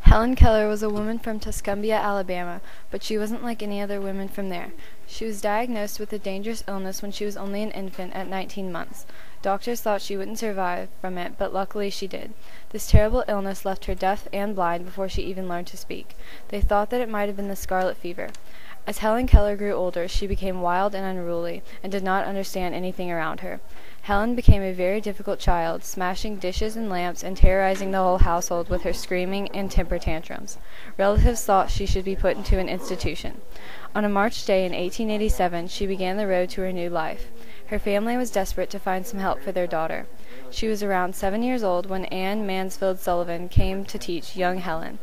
Helen Keller was a woman from Tuscumbia, Alabama, but she wasn't like any other women from there. She was diagnosed with a dangerous illness when she was only an infant at 19 months. Doctors thought she wouldn't survive from it, but luckily she did. This terrible illness left her deaf and blind before she even learned to speak. They thought that it might have been the scarlet fever. As Helen Keller grew older, she became wild and unruly, and did not understand anything around her. Helen became a very difficult child, smashing dishes and lamps and terrorizing the whole household with her screaming and temper tantrums. Relatives thought she should be put into an institution. On a March day in 1887, she began the road to her new life. Her family was desperate to find some help for their daughter. She was around 7 years old when Anne Mansfield Sullivan came to teach young Helen.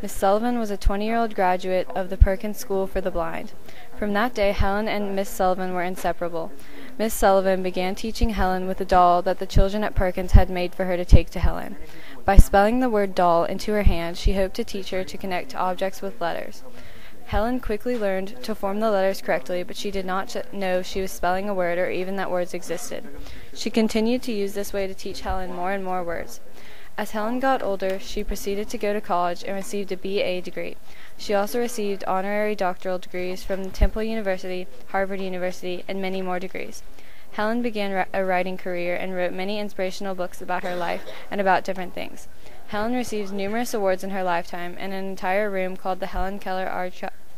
Miss Sullivan was a 20-year-old graduate of the Perkins School for the Blind. From that day, Helen and Miss Sullivan were inseparable. Miss Sullivan began teaching Helen with a doll that the children at Perkins had made for her to take to Helen. By spelling the word doll into her hand, she hoped to teach her to connect objects with letters. Helen quickly learned to form the letters correctly, but she did not know she was spelling a word or even that words existed. She continued to use this way to teach Helen more and more words. As Helen got older, she proceeded to go to college and received a B.A. degree. She also received honorary doctoral degrees from Temple University, Harvard University, and many more degrees. Helen began a writing career and wrote many inspirational books about her life and about different things. Helen received numerous awards in her lifetime, and an entire room called the Helen Keller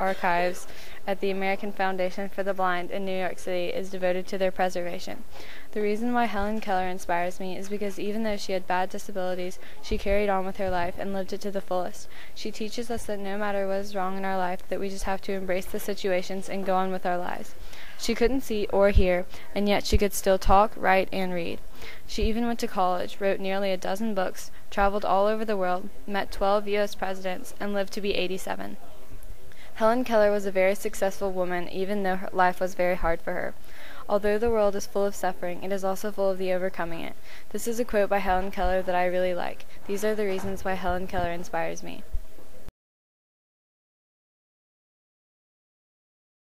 Archives at the American Foundation for the Blind in New York City is devoted to their preservation. The reason why Helen Keller inspires me is because even though she had bad disabilities, she carried on with her life and lived it to the fullest. She teaches us that no matter what is wrong in our life, that we just have to embrace the situations and go on with our lives. She couldn't see or hear, and yet she could still talk, write, and read. She even went to college, wrote nearly a dozen books, traveled all over the world, met 12 U.S. presidents, and lived to be 87. Helen Keller was a very successful woman, even though her life was very hard for her. Although the world is full of suffering, it is also full of the overcoming it. This is a quote by Helen Keller that I really like. These are the reasons why Helen Keller inspires me.